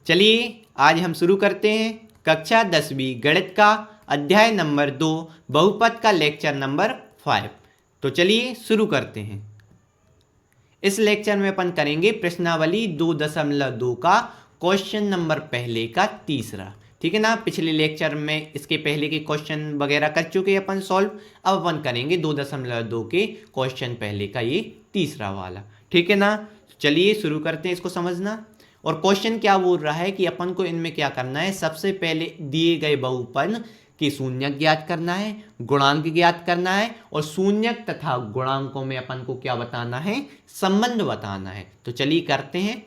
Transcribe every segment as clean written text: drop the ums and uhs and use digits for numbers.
चलिए आज हम शुरू करते हैं कक्षा 10वीं गणित का अध्याय नंबर 2 बहुपद का लेक्चर नंबर 5। तो चलिए शुरू करते हैं। इस लेक्चर में अपन करेंगे प्रश्नावली 2.2 का क्वेश्चन नंबर पहले का तीसरा। ठीक है ना, पिछले लेक्चर में इसके पहले के क्वेश्चन वगैरह कर चुके अपन सॉल्व। अब अपन करेंगे 2.2 के क्वेश्चन पहले का ये तीसरा वाला। ठीक है ना, चलिए शुरू करते हैं इसको समझना। और क्वेश्चन क्या बोल रहा है कि अपन को इनमें क्या करना है, सबसे पहले दिए गए बहुपद के शून्यक ज्ञात करना है, गुणांक ज्ञात करना है और शून्यक तथा गुणांकों में अपन को क्या बताना है, संबंध बताना है। तो चलिए करते हैं।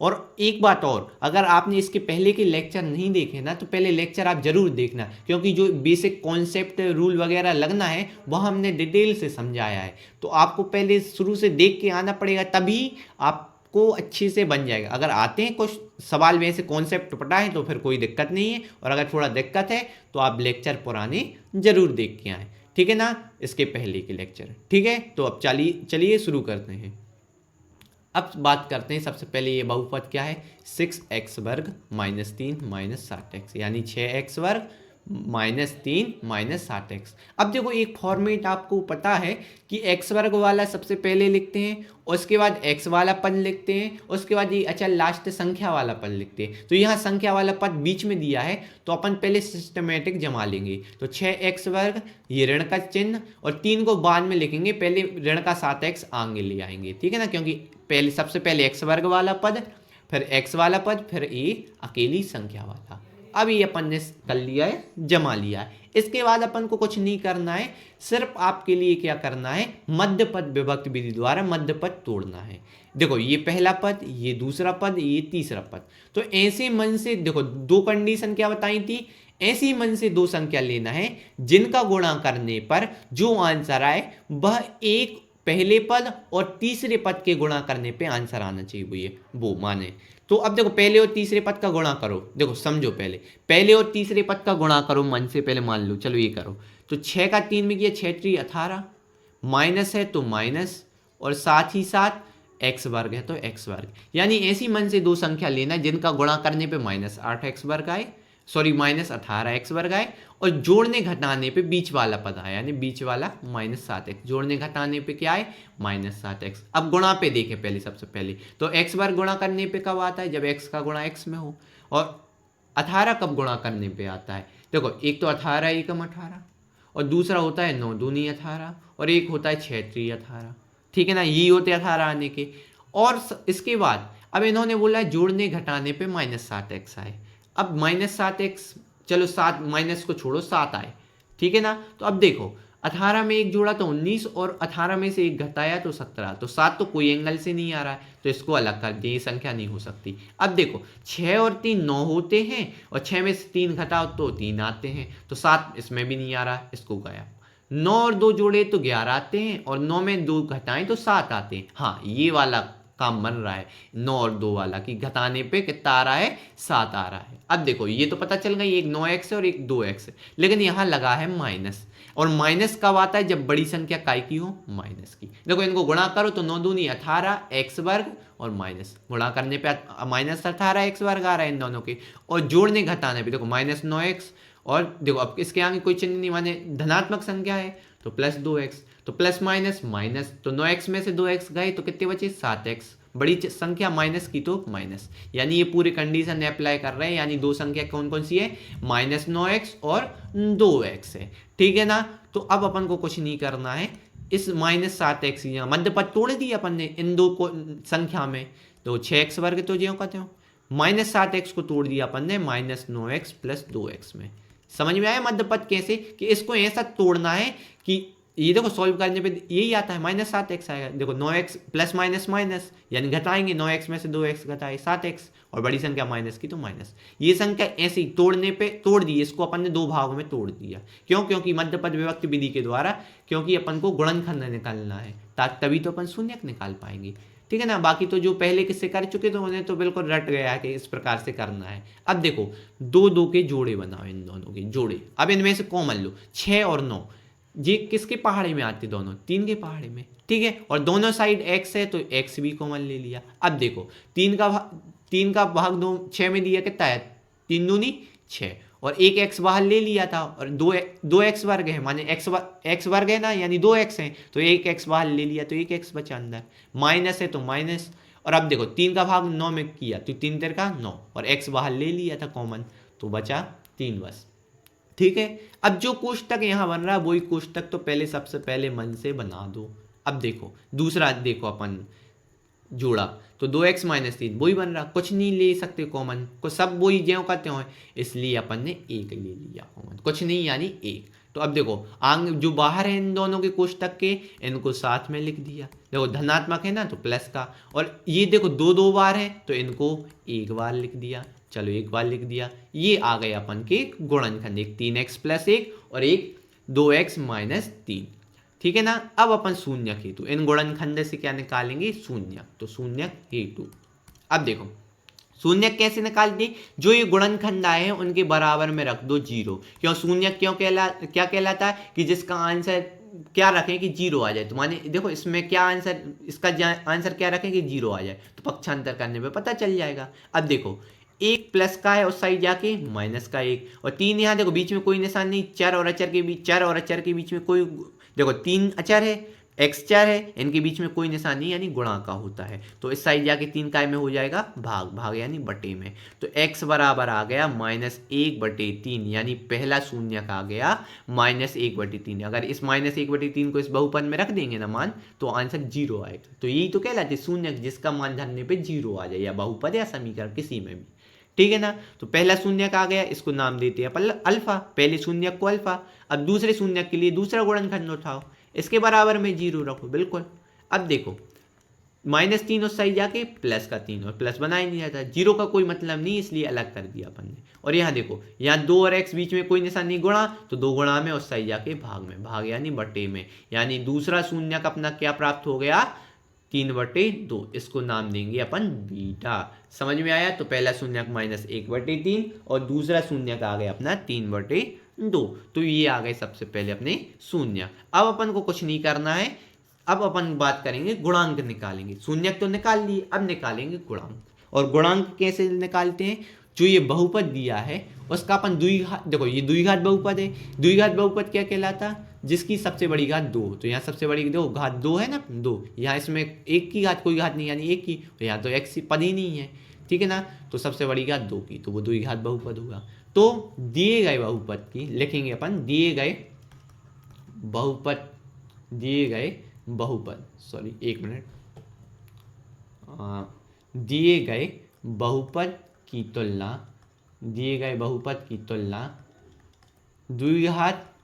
और एक बात और, अगर आपने इसके पहले के लेक्चर नहीं देखे ना तो पहले लेक्चर आप जरूर देखना, क्योंकि जो बेसिक कॉन्सेप्ट रूल वगैरह लगना है वह हमने डिटेल से समझाया है। तो आपको पहले शुरू से देख के आना पड़ेगा, तभी आपको अच्छे से बन जाएगा। अगर आते हैं कुछ सवाल में से कॉन्सेप्ट पता है तो फिर कोई दिक्कत नहीं है, और अगर थोड़ा दिक्कत है तो आप लेक्चर पुराने जरूर देख के आएँ। ठीक है ना, इसके पहले के लेक्चर। ठीक है, तो अब चलिए शुरू करते हैं। अब बात करते हैं सबसे पहले ये बहुपद क्या है, 6x वर्ग माइनस 3 माइनस 7x, यानी 6x वर्ग माइनस 3 माइनस 7x। अब देखो एक फॉर्मेट आपको पता है कि x वर्ग वाला सबसे पहले लिखते हैं, उसके बाद x वाला पद लिखते हैं, उसके बाद ये अच्छा लास्ट संख्या वाला पद लिखते हैं। तो यहाँ संख्या वाला पद बीच में दिया है तो अपन पहले सिस्टमेटिक जमा लेंगे। तो 6x वर्ग, ये ऋण का चिन्ह, और 3 को बाद में लिखेंगे, पहले ऋण का 7x आगे ले आएंगे। ठीक है ना, क्योंकि पहले सबसे पहले x वर्ग वाला पद, फिर x वाला पद, फिर ये अकेली संख्या वाला। अब ये अपन ने कर लिया है, जमा लिया है। इसके बाद अपन को कुछ नहीं करना है, सिर्फ आपके लिए क्या करना है, मध्य पद विभक्त विधि द्वारा मध्य पद तोड़ना है। देखो ये पहला पद, ये दूसरा पद, ये तीसरा पद। तो ऐसे मन से देखो दो कंडीशन क्या बताई थी, ऐसी मन से दो संख्या लेना है जिनका गुणा करने पर जो आंसर आए वह एक पहले पद और तीसरे पद के गुणा करने पे आंसर आना चाहिए वो माने। तो अब देखो पहले और तीसरे पद का गुणा करो, देखो समझो, पहले और तीसरे पद का गुणा करो मन से, पहले मान लो, चलो ये करो। तो 6 का 3 में किया, 6 3 18, माइनस है तो माइनस, और साथ ही साथ x वर्ग है तो x वर्ग। यानी ऐसी मन से दो संख्या लेना जिनका गुणा करने पे माइनस 8x वर्ग आए, सॉरी माइनस 18x वर्ग आए, और जोड़ने घटाने पे बीच वाला पद आया, यानी बीच वाला माइनस 7x, जोड़ने घटाने पे क्या आए, माइनस 7x। अब गुणा पे देखें पहले, सबसे पहले तो x वर्ग गुणा करने पे कब आता है, जब x का गुणा x में हो। और 18 कब गुणा करने पे आता है, देखो एक तो 18 एकम 18, और दूसरा होता है 9 दूनी 18, और एक होता है 6 3 18। ठीक है ना, ये होते 18 आने के। और इसके बाद अब इन्होंने बोला है जोड़ने घटाने पे माइनस 7x आए। अब माइनस 7x, चलो 7 माइनस को छोड़ो, 7 आए। ठीक है ना, तो अब देखो 18 में एक जोड़ा तो 19, और 18 में से एक घटाया तो 17। तो 7 तो कोई एंगल से नहीं आ रहा है, तो इसको अलग कर दिए, ये संख्या नहीं हो सकती। अब देखो 6 और 3 9 होते हैं, और 6 में से 3 घटाओ तो 3 आते हैं, तो 7 इसमें भी नहीं आ रहा, इसको गया। 9 और 2 जोड़े तो 11 आते हैं, और 9 में 2 घटाएं तो 7 आते हैं। हाँ, ये वाला काम बन रहा है 9 और 2 वाला, कि घटाने पे कितना आ रहा है, 7 आ रहा है। अब देखो ये तो पता चल गई, एक 9x है और एक 2x है, लेकिन यहाँ लगा है माइनस। और माइनस कब आता है, जब बड़ी संख्या काय की हो, माइनस की। देखो इनको गुणा करो तो 9 दूनी 18 x वर्ग, और माइनस गुणा करने पे माइनस 18 x वर्ग आ रहा है इन दोनों के, और जोड़ने घटाने पे देखो माइनस 9x, और देखो अब इसके आगे कोई चिन्ह नहीं, माने धनात्मक संख्या है तो प्लस 2x, तो प्लस माइनस माइनस, तो 9x में से 2x गए तो कितने बचे, 7x। बड़ी संख्या माइनस की तो माइनस, यानी ये पूरे कंडीशन अप्लाई कर रहे हैं, यानी दो संख्या कौन कौन सी है, माइनस 9x और 2x है। ठीक है ना, तो अब अपन को कुछ नहीं करना है, इस माइनस 7x यहाँ मध्य पद तोड़ दिया अपन ने इन दो को संख्या में, तो 6x वर्ग तो ज्यों का त्यों, माइनस 7x को तोड़ दिया अपन ने माइनस 9x प्लस 2x में। समझ में आया मध्य पद कैसे, कि इसको ऐसा तोड़ना है कि ये देखो सॉल्व करने पे यही आता है, माइनस 7x आएगा। देखो 9x प्लस माइनस माइनस, यानी घटाएंगे, 9x में से 2x घटाए 7x, और बड़ी संख्या माइनस की तो माइनस। ये संख्या ऐसे ही तोड़ने पे तोड़ दी, इसको अपन ने दो भागों में तोड़ दिया। क्यों, क्योंकि मध्य पद विभक्त विधि के द्वारा, क्योंकि अपन को गुणनखंड निकालना है, तभी तो अपन शून्यक निकाल पाएंगे। ठीक है ना, बाकी तो जो पहले किससे कर चुके तो उन्हें तो बिल्कुल रट गया है कि इस प्रकार से करना है। अब देखो 2 2 के जोड़े बनाओ, इन दोनों के जोड़े। अब इनमें से कॉमन लो, 6 और 9, ये किसके पहाड़े में आते, दोनों 3 के पहाड़े में। ठीक है, और दोनों साइड x है तो x भी कॉमन ले लिया। अब देखो 3 का 3 का भाग 2 6 में दिया कितना है, 3 दूनी 6, और एक x बाहर ले लिया था, और दो एक्स वर्ग है, माने एक्स वर्ग है ना, यानी 2x है, तो एक x बाहर ले लिया तो एक x बचा अंदर, माइनस है तो माइनस। और अब देखो 3 का भाग 9 में किया तो 3 तेर का 9, और x बाहर ले लिया था कॉमन, तो बचा 3 बस। ठीक है, अब जो कोष्टक यहाँ बन रहा है वही कोष्टक तो पहले सबसे पहले मन से बना दो। अब देखो दूसरा देखो अपन जोड़ा तो 2x माइनस 3 वही बन रहा, कुछ नहीं ले सकते कॉमन, को सब वही ज्यों करते हो, इसलिए अपन ने 1 ले लिया कॉमन, कुछ नहीं यानी 1। तो अब देखो आंग जो बाहर है इन दोनों के कोष्टक के, इनको साथ में लिख दिया। देखो धनात्मक है ना तो प्लस का, और ये देखो दो बार है तो इनको एक बार लिख दिया, चलो एक बार लिख दिया। ये आ गए अपन के गुणनखंड, एक 3x प्लस 1 और एक 2x माइनस 3। ठीक है ना। अब अपन शून्यक हेतु इन गुणनखंड से क्या निकालेंगे, शून्यक, तो शून्यक हेतु। अब देखो शून्यक कैसे निकालते, जो ये गुणनखंड आए हैं उनके बराबर में रख दो 0। क्यों शून्यक क्यों क्या कहलाता है कि जिसका आंसर क्या रखें कि 0 आ जाए, तो माने देखो इसमें क्या आंसर, इसका आंसर क्या रखें कि 0 आ जाए, तो पक्षांतर करने पे पता चल जाएगा। अब देखो एक प्लस का है उस साइड जाके माइनस का 1, और 3 यहाँ देखो बीच में कोई निशान नहीं, चर और अचर के बीच में कोई, देखो 3 अचर है, x चर है, इनके बीच में कोई निशान नहीं, यानी गुणा का होता है, तो इस साइड जाके 3 काय में हो जाएगा भाग यानी बटे में, तो x बराबर आ गया -1/3, यानी पहला शून्यक आ गया -1/3। अगर इस -1/3 को इस बहुपद में रख देंगे ना मान, तो आंसर 0 आएगा। तो यही तो कहलाते शून्यक जिसका मान धरने पे 0 आ जाए, या बहुपद या समीकरण किसी में भी। ठीक है ना। तो पहला शून्यक आ गया, इसको नाम देते हैं अपन अल्फा, पहले शून्यक को अल्फा। अब दूसरे शून्यक के लिए दूसरा गुणनखंड उठाओ, इसके बराबर में 0 रखो, बिल्कुल। अब देखो -3 उस साइड जाके प्लस का 3, और प्लस बना ही नहीं जाता, 0 का कोई मतलब नहीं, इसलिए अलग कर दिया अपन ने। और यहाँ देखो यहाँ 2 और x बीच में कोई निशान नहीं, गुणा, तो 2 गुणा में उस साइड जाके भाग यानी बटे में, यानी दूसरा शून्यक अपना क्या प्राप्त हो गया, 3/2। इसको नाम देंगे अपन बीटा। समझ में आया। तो पहला शून्यक -1/3 और दूसरा शून्यक आ गया अपना 3/2। तो ये आ गए सबसे पहले अपने शून्यक। अब अपन को कुछ नहीं करना है, अब अपन बात करेंगे गुणांक निकालेंगे। शून्यक तो निकाल लिए, अब निकालेंगे गुणांक। और गुणांक कैसे निकालते हैं, जो ये बहुपद दिया है उसका अपन द्विघात, देखो ये द्विघात बहुपद है, द्विघात बहुपद क्या कहलाता, जिसकी सबसे बड़ी घात 2, तो यहाँ सबसे बड़ी दो घात 2 है ना, 2, यहाँ इसमें एक की घात कोई घात नहीं यानी एक की, तो यहाँ तो x पद ही नहीं है। ठीक है ना। तो सबसे बड़ी घात 2 की, तो वो द्विघात बहुपद होगा। तो दिए गए बहुपद की लिखेंगे अपन, दिए गए बहुपद, सॉरी एक मिनट, दिए गए बहुपद की तुलना द्विघात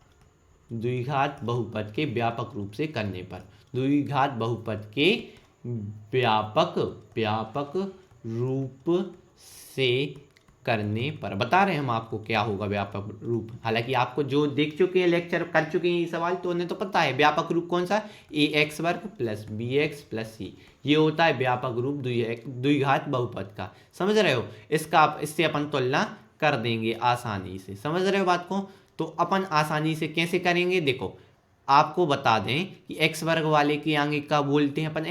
बहुपद के व्यापक रूप से करने पर, द्विघात बहुपद के व्यापक रूप से करने पर बता रहे हैं हम आपको क्या होगा व्यापक रूप। हालांकि आपको जो देख चुके हैं, लेक्चर कर चुके हैं ये सवाल, तो उन्हें तो पता है व्यापक रूप कौन सा, ax वर्ग प्लस bx प्लस c, ये होता है व्यापक रूप द्विघात बहुपद का। समझ रहे हो, इससे अपन तुलना कर देंगे आसानी से। समझ रहे हो बात को। तो अपन आसानी से कैसे करेंगे, देखो आपको बता दें कि x वर्ग वाले के आगे का बोलते हैं अपन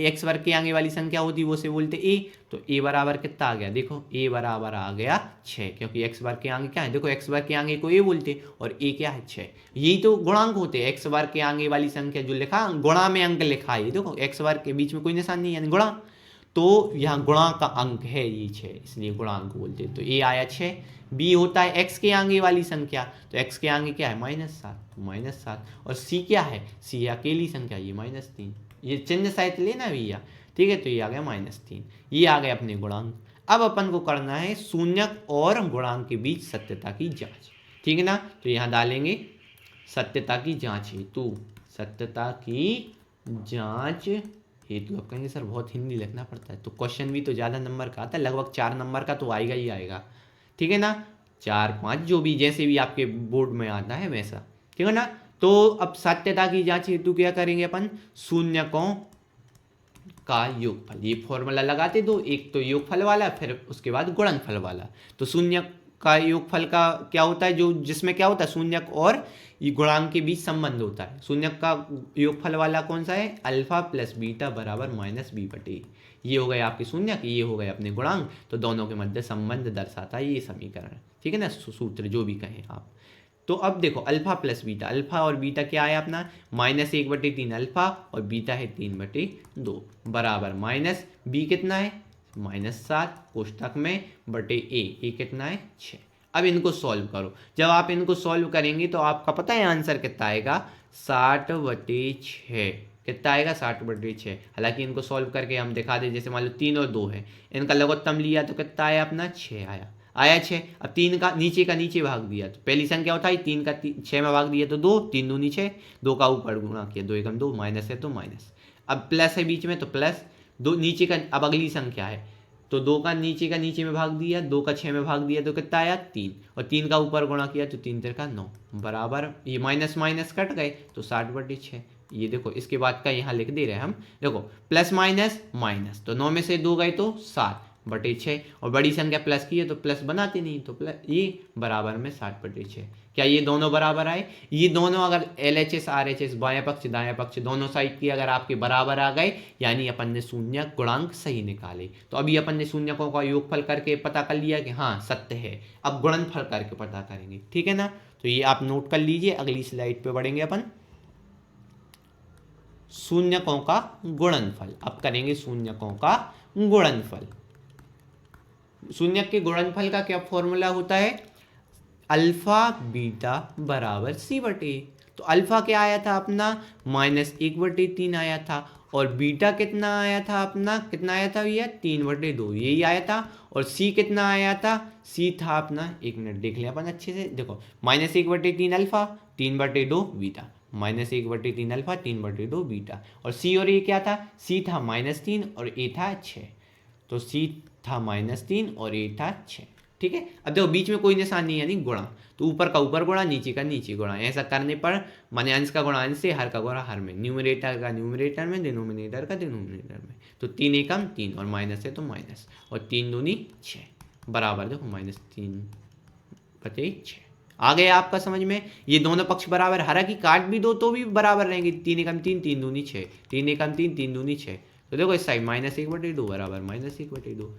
x वर्ग के आगे वाली संख्या होती है वो से बोलते a। तो a बराबर कितना आ गया, देखो a बराबर आ गया 6, क्योंकि x वर्ग के आगे क्या है, देखो x वर्ग के आगे को a बोलते और a क्या है 6। यही तो गुणांक होते हैं, x वर्ग के आगे वाली संख्या जो लिखा गुणा में अंक लिखा है, देखो x वर्ग के बीच में कोई निशान नहीं है गुणा, तो यहाँ गुणा का अंक है ये 6, इसलिए गुणांक बोलते हैं। तो a आया 6। b होता है x के आगे वाली संख्या, तो x के आगे क्या है -7, और c क्या है, c अकेली संख्या, ये -3, ये चिन्ह सहित लेना भैया। ठीक है, तो ये आ गया -3, ये आ गए अपने गुणांक। अब अपन को करना है शून्यक और गुणांक के बीच सत्यता की जांच। ठीक है ना। तो यहाँ डालेंगे सत्यता की जांच हेतु, सत्यता की जांच हेतु। अब कहेंगे सर बहुत हिंदी लिखना पड़ता है, तो क्वेश्चन भी तो ज़्यादा नंबर का आता है, लगभग 4 नंबर का तो आएगा ही आएगा। ठीक है ना, 4-5 जो भी जैसे भी आपके बोर्ड में आता है वैसा। ठीक है ना। तो अब सत्यता की जांच हेतु क्या करेंगे अपन, शून्यकों का योगफल, ये फॉर्मूला लगाते दो, एक तो योगफल वाला फिर उसके बाद गुणनफल वाला। तो शून्यक का योगफल का क्या होता है, जो जिसमें क्या होता है शून्यक और ये गुणांक के बीच संबंध होता है। शून्यक का योगफल वाला कौन सा है, अल्फा प्लस बीटा बराबर -b/a। ये हो गए आपके शून्यक, ये हो गए अपने गुणांक, तो दोनों के मध्य संबंध दर्शाता है ये समीकरण, ठीक है ना, सूत्र जो भी कहें आप। तो अब देखो अल्फा प्लस बीटा, अल्फा और बीटा क्या है अपना -1/3 अल्फा और बीटा है 3/2 बराबर माइनस बी कितना है -7 कोष्टक में बटे ए कितना है 6। अब इनको सॉल्व करो, जब आप इनको सॉल्व करेंगे तो आपका पता है आंसर कितना आएगा 60/6, कितना आएगा 60/6। हालांकि इनको सॉल्व करके हम दिखा दें, जैसे मान लो 3 और 2 है, इनका लघुत्तम लिया तो कितना आया अपना 6 आया 6। अब 3 का नीचे भाग दिया तो पहली संख्या उठाई, 3 का 6 में भाग दिया तो 2, 3 दूनी 6, 2 का ऊपर गुणा किया 2 एकम 2, माइनस है तो माइनस। अब प्लस है बीच में तो प्लस, 2 नीचे का, अब अगली संख्या है तो 2 का नीचे में भाग दिया, 2 का 6 में भाग दिया तो कितना आया 3, और 3 का ऊपर गुणा किया तो 3 3 का 9 बराबर, ये माइनस माइनस कट गए तो 60/6। ये देखो इसके बाद का यहाँ लिख दे रहे हैं हम, देखो प्लस माइनस माइनस, तो 9 में से 2 गए तो 7/6, और बड़ी संख्या प्लस की है तो प्लस बनाते नहीं, तो प्लस ये बराबर में 60/6। क्या ये दोनों बराबर आए? ये दोनों अगर LHS RHS बायां पक्ष दायां पक्ष दोनों साइड की अगर आपके बराबर आ गए, यानी अपन ने शून्यक गुणांक सही निकाले। तो अभी अपन ने शून्यकों का योगफल करके पता कर लिया कि हाँ सत्य है, अब गुणनफल करके पता करेंगे, ठीक है ना। तो ये आप नोट कर लीजिए, अगली स्लाइड पे बढ़ेंगे अपन। शून्यकों का गुणनफल, अब करेंगे शून्यकों का गुणनफल। शून्यक के गुणनफल का क्या फॉर्मूला होता है? अल्फा बीटा बराबर c/a। तो अल्फा क्या आया था अपना -1/3 आया था, और बीटा कितना आया था अपना, कितना आया था भैया 3/2, यही आया था। और c कितना आया था? c था अपना, एक मिनट देख लें अपन अच्छे से, देखो -1/3 अल्फा 3/2 बीटा, -1/3 अल्फा 3/2 बीटा, और c और a क्या था? c था -3 और a था 6, तो c था -3 और a था 6, ठीक है। अब देखो बीच में कोई निशान नहीं, यानी गुणा, तो ऊपर का ऊपर गुणा नीचे का नीचे गुणा, ऐसा करने पर माने अंश का गुणा अंश से, हर का गुणा हर में, न्यूमरेटर का न्यूमरेटर में, डिनोमिनेटर का डिनोमिनेटर में। तो 3 एकम 3 और माइनस है तो माइनस, और 3 दूनी 6 बराबर, देखो -3/6 आ गया आपका समझ में। ये दोनों पक्ष बराबर, हालांकि काट भी दो तो भी बराबर रहेंगे, 3 एकम 3 3 दूनी 6, 3 एकम 3 3 दूनी 6, तो देखो इस साइड -1/2 बराबर -1/2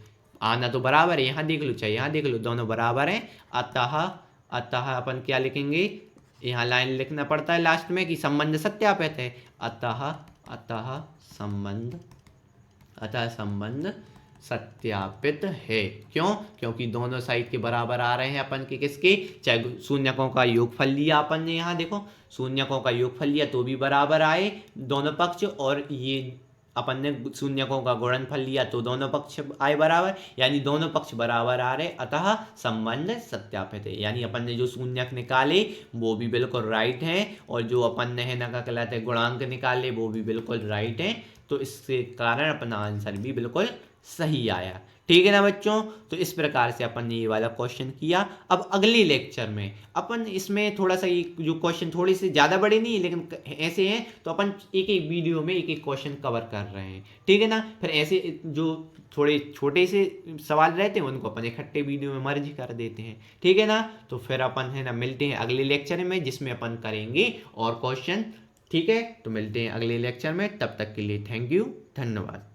आना तो बराबर है, यहाँ देख लो चाहे यहाँ देख लो, दोनों बराबर हैं। अतः अपन क्या लिखेंगे, यहाँ लाइन लिखना पड़ता है लास्ट में कि संबंध सत्यापित है। अतः संबंध सत्यापित है। क्यों? क्योंकि दोनों साइड के बराबर आ रहे हैं अपन के, किसके, चाहे शून्यकों का योगफल लिया अपन ने, यहाँ देखो शून्यकों का योगफल लिया तो भी बराबर आए दोनों पक्ष, और ये अपन ने शून्यकों का गुणनफल लिया तो दोनों पक्ष आए बराबर, यानी दोनों पक्ष बराबर आ रहे, अतः संबंध सत्यापित है। यानी अपन ने जो शून्यक निकाले वो भी बिल्कुल राइट है, और जो अपन ने है ना क्या कहलाते हैं गुणांक निकाले वो भी बिल्कुल राइट है, तो इसके कारण अपना आंसर भी बिल्कुल सही आया, ठीक है ना बच्चों। तो इस प्रकार से अपन ने ये वाला क्वेश्चन किया। अब अगले लेक्चर में अपन इसमें थोड़ा सा ये जो क्वेश्चन थोड़े से ज़्यादा बड़े नहीं लेकिन ऐसे हैं, तो अपन एक एक वीडियो में एक एक क्वेश्चन कवर कर रहे हैं, ठीक है ना। फिर ऐसे जो थोड़े छोटे से सवाल रहते हैं उनको अपन इकट्ठे वीडियो में मर्ज कर देते हैं, ठीक है ना। तो फिर अपन है ना मिलते हैं अगले लेक्चर में, जिसमें अपन करेंगे और क्वेश्चन, ठीक है। तो मिलते हैं अगले लेक्चर में, तब तक के लिए थैंक यू, धन्यवाद।